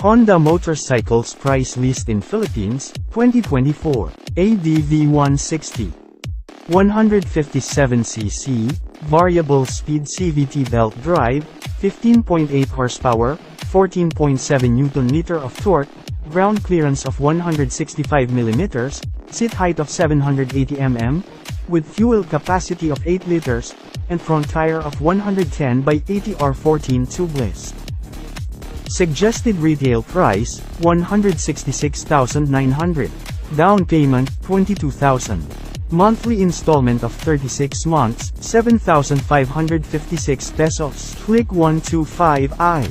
Honda motorcycles price list in Philippines, 2024. ADV 160. 157cc, variable speed CVT belt drive, 15.8 horsepower, 14.7 Nm of torque, ground clearance of 165 mm, seat height of 780 mm, with fuel capacity of 8 liters, and front tire of 110 by 80 R14 tubeless. Suggested retail price, 166,900. Down payment, 22,000. Monthly installment of 36 months, 7,556 pesos. Click 125i.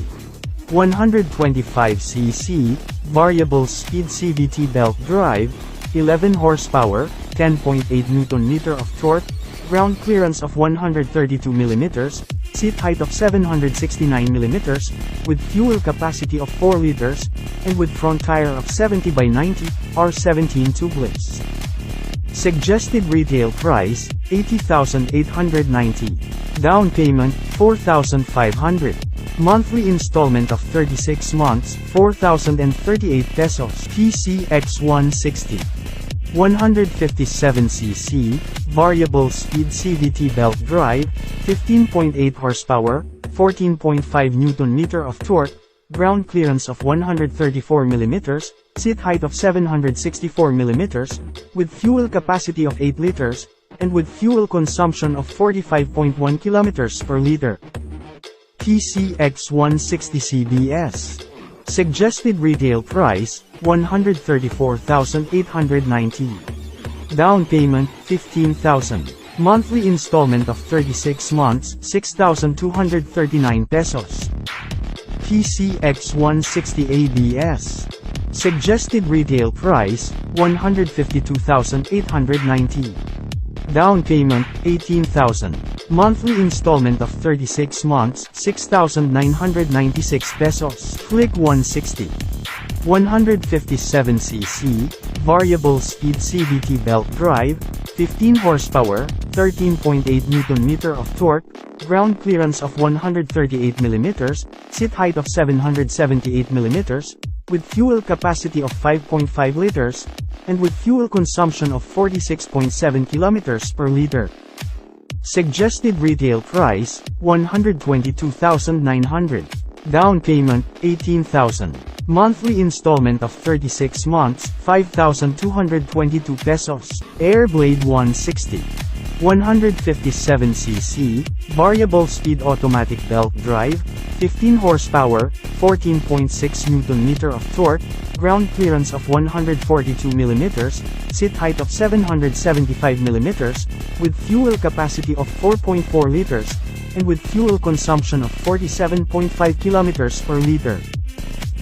125cc, variable speed CVT belt drive, 11 horsepower, 10.8 Nm of torque, ground clearance of 132 mm, seat height of 769 mm, with fuel capacity of 4 liters, and with front tire of 70 by 90, R17 tubeless. Suggested retail price, 80,890. Down payment, 4,500. Monthly installment of 36 months, 4,038 pesos. PCX 160. 157cc, variable speed CVT belt drive, 15.8 horsepower, 14.5 Nm of torque, ground clearance of 134 mm, seat height of 764 mm, with fuel capacity of 8 liters, and with fuel consumption of 45.1 km per liter. PCX 160 CBS. Suggested retail price, 134,890. Down payment, 15,000. Monthly installment of 36 months, 6,239 pesos. PCX 160 ABS. Suggested retail price, 152,890. Down payment, 18,000. Monthly installment of 36 months, 6,996 pesos. Click 160. 157cc, variable speed CVT belt drive, 15 horsepower, 13.8 Nm of torque, ground clearance of 138 mm, seat height of 778 mm, with fuel capacity of 5.5 liters, and with fuel consumption of 46.7 km per liter. Suggested retail price, 122,900. Down payment, 18,000. Monthly installment of 36 months, 5,222 pesos. Airblade 160. 157cc, variable speed automatic belt drive, 15 horsepower, 14.6 Nm of torque, ground clearance of 142 mm, seat height of 775 mm, with fuel capacity of 4.4 liters, and with fuel consumption of 47.5 km per liter.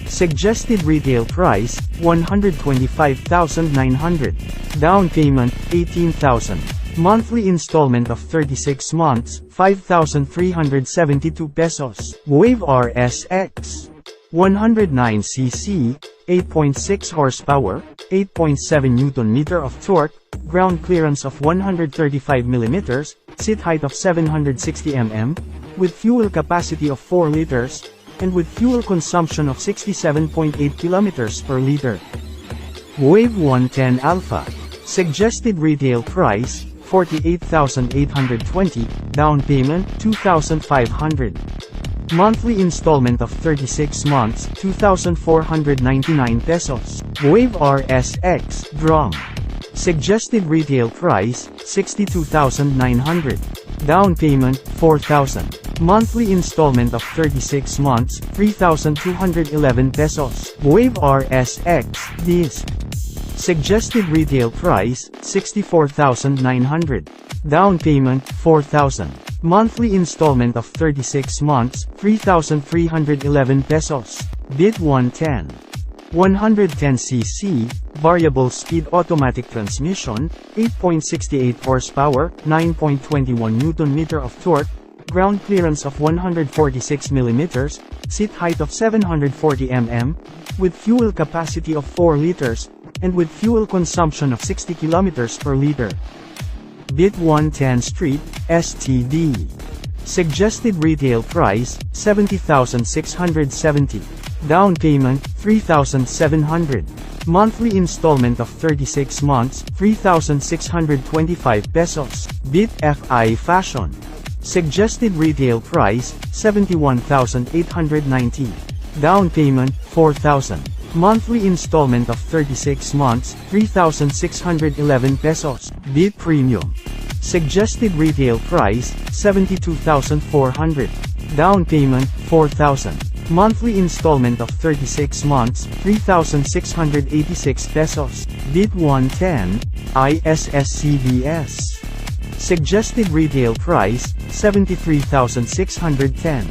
Suggested retail price, 125,900. Down payment, 18,000. Monthly installment of 36 months, 5,372 pesos. Wave RSX. 109cc, 8.6 horsepower, 8.7 Nm of torque, ground clearance of 135 mm, seat height of 760 mm, with fuel capacity of 4 liters, and with fuel consumption of 67.8 km per liter. Wave 110 Alpha. Suggested retail price, 48,820, down payment, 2,500. Monthly installment of 36 months, 2,499 pesos. Wave RSX Drum. Suggested retail price, 62,900. Down payment, 4,000. Monthly installment of 36 months, 3,211 pesos. Wave RSX Disc. Suggested retail price, 64,900. Down payment, 4,000. Monthly installment of 36 months, 3,311 pesos. Bit 110. 110cc, variable speed automatic transmission, 8.68 horsepower, 9.21 Nm of torque, ground clearance of 146 mm, seat height of 740 mm, with fuel capacity of 4 liters, and with fuel consumption of 60 km per liter. Bit 110 Street, STD. Suggested retail price, 70,670. Down payment, 3,700. Monthly installment of 36 months, 3,625 pesos. Bit FI Fashion. Suggested retail price, 71,890. Down payment, 4,000. Monthly installment of 36 months, 3,611 pesos. Bit Premium. Suggested retail price, 72,400. Down payment, 4,000. Monthly installment of 36 months, 3,686 pesos. Bit 110, ISSCBS. Suggested retail price, 73,610.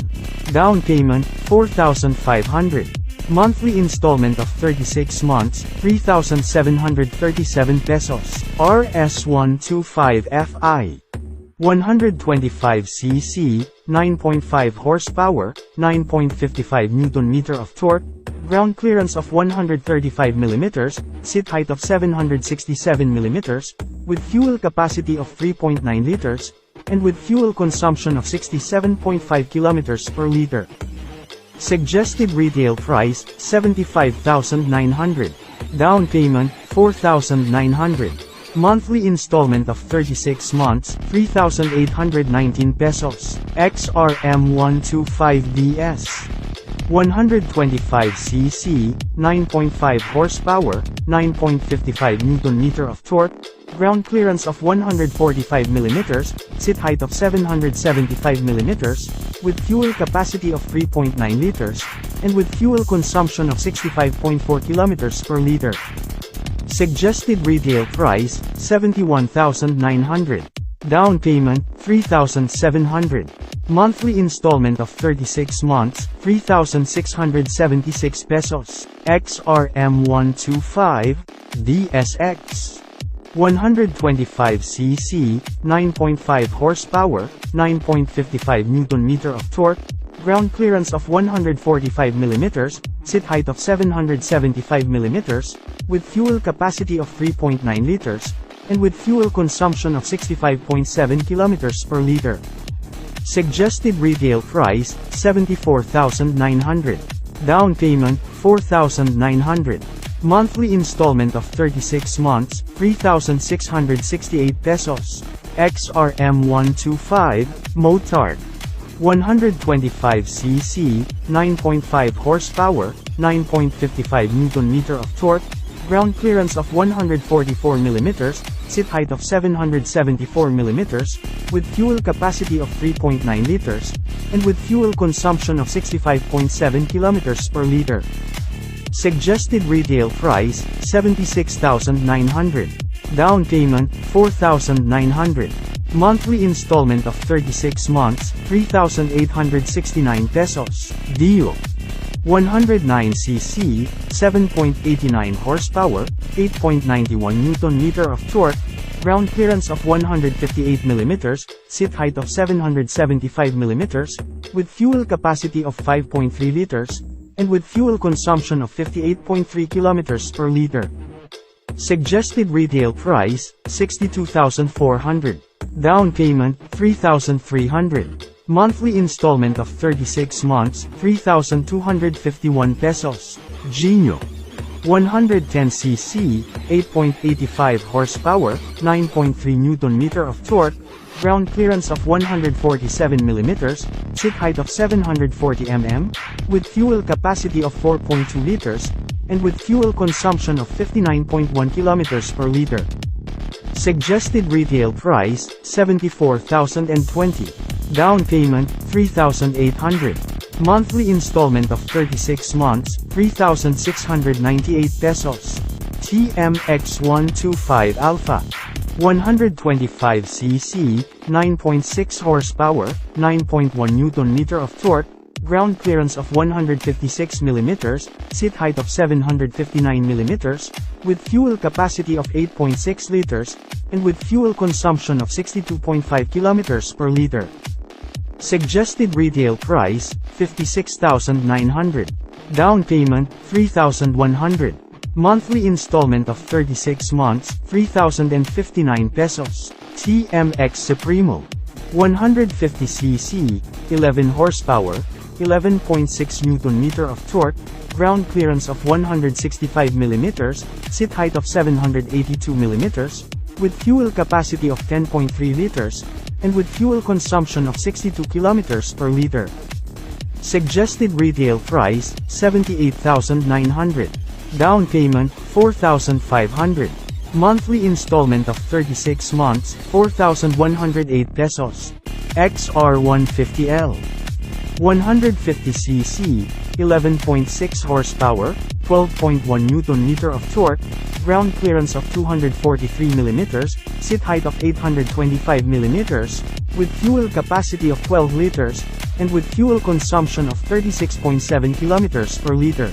Down payment, 4,500. Monthly installment of 36 months, 3,737 pesos. RS125FI. 125cc, 9.5 horsepower, 9.55 Nm of torque, ground clearance of 135 mm, seat height of 767 mm, with fuel capacity of 3.9 liters, and with fuel consumption of 67.5 km per liter. Suggested retail price, 75,900. Down payment, 4,900. Monthly installment of 36 months, 3,819 pesos. XRM125DS. 125cc, 9.5 horsepower, 9.55 Nm of torque, ground clearance of 145 mm, seat height of 775 mm, with fuel capacity of 3.9 liters, and with fuel consumption of 65.4 km per liter. Suggested retail price, 71,900. Down payment, 3,700. Monthly installment of 36 months, 3,676 pesos. XRM125, DSX. 125cc, 9.5 horsepower, 9.55 Nm of torque, ground clearance of 145 mm, seat height of 775 mm, with fuel capacity of 3.9 liters, and with fuel consumption of 65.7 km per liter. Suggested retail price, 74,900. Down payment, 4,900. Monthly installment of 36 months, 3,668 pesos. XRM125, Motard. 125cc, 9.5 horsepower, 9.55 Nm of torque, ground clearance of 144 mm, seat height of 774 mm, with fuel capacity of 3.9 liters, and with fuel consumption of 65.7 km per liter. Suggested retail price, 76,900. Down payment, 4,900. Monthly installment of 36 months, 3,869 pesos. Dio. 109cc, 7.89 horsepower, 8.91 Nm of torque, ground clearance of 158 mm, seat height of 775 mm, with fuel capacity of 5.3 liters, and with fuel consumption of 58.3 km per liter. Suggested retail price, 62,400. Down payment, 3,300. Monthly installment of 36 months, 3,251 pesos. Genio. 110cc, 8.85 horsepower, 9.3 Nm of torque, ground clearance of 147 mm, seat height of 740 mm, with fuel capacity of 4.2 liters, and with fuel consumption of 59.1 km per liter. Suggested retail price, 74,020. Down payment, 3,800. Monthly installment of 36 months, 3,698 pesos. TMX125 Alpha. 125cc, 9.6 horsepower, 9.1 Nm of torque, ground clearance of 156 mm, seat height of 759 mm, with fuel capacity of 8.6 liters, and with fuel consumption of 62.5 km per liter. Suggested retail price, 56,900. Down payment, 3,100. Monthly installment of 36 months, 3,059 pesos. TMX Supremo. 150cc, 11 horsepower, 11.6 Nm of torque, ground clearance of 165 mm, seat height of 782 mm, with fuel capacity of 10.3 liters, and with fuel consumption of 62 km per liter. Suggested retail price, 78,900. Down payment, 4,500. Monthly installment of 36 months, 4,108 pesos. XR150L. 150cc, 11.6 horsepower, 12.1 Nm of torque, ground clearance of 243 mm, seat height of 825 mm, with fuel capacity of 12 liters, and with fuel consumption of 36.7 km per liter.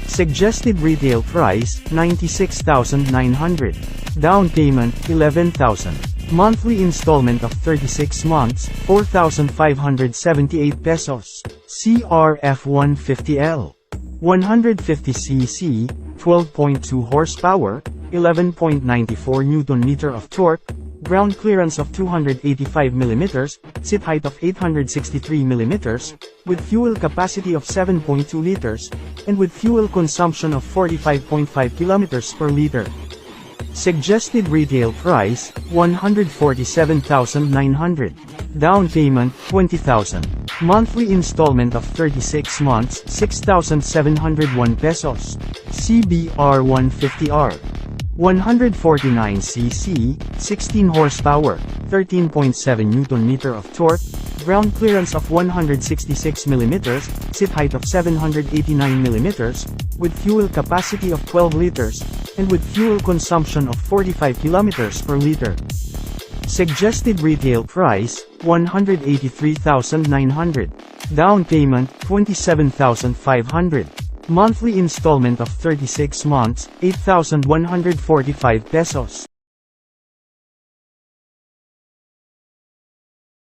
Suggested retail price, 96,900. Down payment, 11,000. Monthly installment of 36 months, 4,578 pesos. CRF150L. 150cc, 12.2 horsepower, 11.94 Nm of torque, ground clearance of 285 mm, seat height of 863 mm, with fuel capacity of 7.2 liters, and with fuel consumption of 45.5 km per liter. Suggested retail price, 147,900. Down payment, 20,000. Monthly installment of 36 months, 6,701 pesos. CBR150R. 149cc, 16 horsepower, 13.7 Nm of torque, ground clearance of 166 mm, seat height of 789 mm, with fuel capacity of 12 liters, and with fuel consumption of 45 km per liter. Suggested retail price, 183,900. Down payment, 27,500. Monthly installment of 36 months, 8,145 pesos.